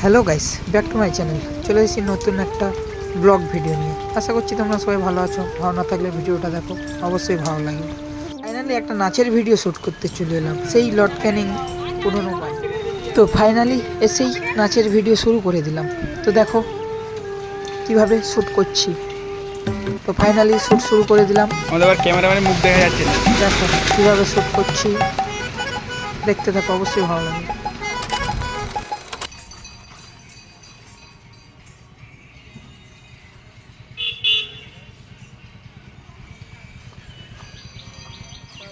Hello guys, back to my channel. চলে এসেছি নতুন একটা ব্লগ ভিডিও নিয়ে। আশা করছি তোমরা সবাই ভালো আছো। ভালো না থাকলে ভিডিওটা দেখো, অবশ্যই ভালো লাগবে। ফাইনালি একটা নাচের ভিডিও শ্যুট করতে চলে এলাম, সেই লর্ড ক্যানিং পুরনো গান। তো ফাইনালি এসেই নাচের ভিডিও শুরু করে দিলাম। তো দেখো কিভাবে শ্যুট করছি। তো ফাইনালি শ্যুট শুরু করে দিলাম। আমাদের আবার ক্যামেরাম্যানের মুখ দেখা যাচ্ছে না। দেখো কিভাবে শ্যুট করছি, দেখতে থাকো, অবশ্যই ভালো লাগবে।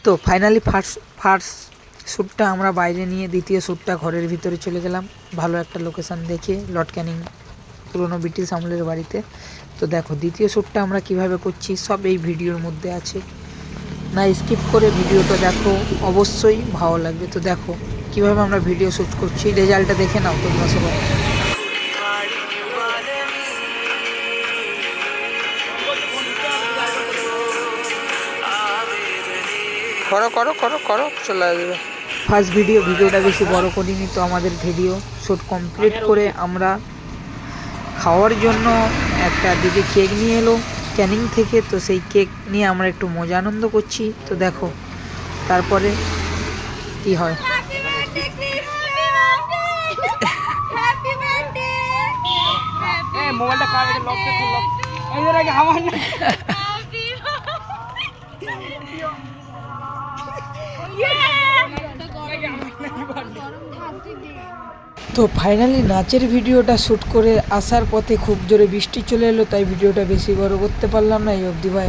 তো ফাইনালি ফার্স্ট শ্যুটটা আমরা বাইরে নিয়ে দ্বিতীয় শ্যুটটা ঘরের ভিতরে চলে গেলাম, ভালো একটা লোকেশান দেখে, লর্ড ক্যানিং পুরনো ব্রিটিশ আমলের বাড়িতে। তো দেখো দ্বিতীয় শ্যুটটা আমরা কিভাবে করছি সব এই ভিডিওর মধ্যে আছে, না স্কিপ করে ভিডিওটা দেখো, অবশ্যই ভালো লাগবে। তো দেখো কিভাবে আমরা ভিডিও শ্যুট করছি, রেজাল্টটা দেখে নাও তোমরা সবাই। করো করো করো করো চলে আসবে। ফার্স্ট ভিডিওটা বেশি বড় করিনি। তো আমাদের ভিডিও শ্যুট কমপ্লিট করে আমরা খাওয়ার জন্য একটা দিদি কেক নিয়ে এলো ক্যানিং থেকে। তো সেই কেক নিয়ে আমরা একটু মজা আনন্দ করছি। তো দেখো তারপরে কি হয়। মোবাইলটা কার এটা লক করে লক এইদের আগে আমার না। তো ফাইনালি নাচের ভিডিওটা শ্যুট করে আসার পথে খুব জোরে বৃষ্টি চলে এলো, তাই ভিডিওটা বেশি বড় করতে পারলাম না এই অবধি। ভাই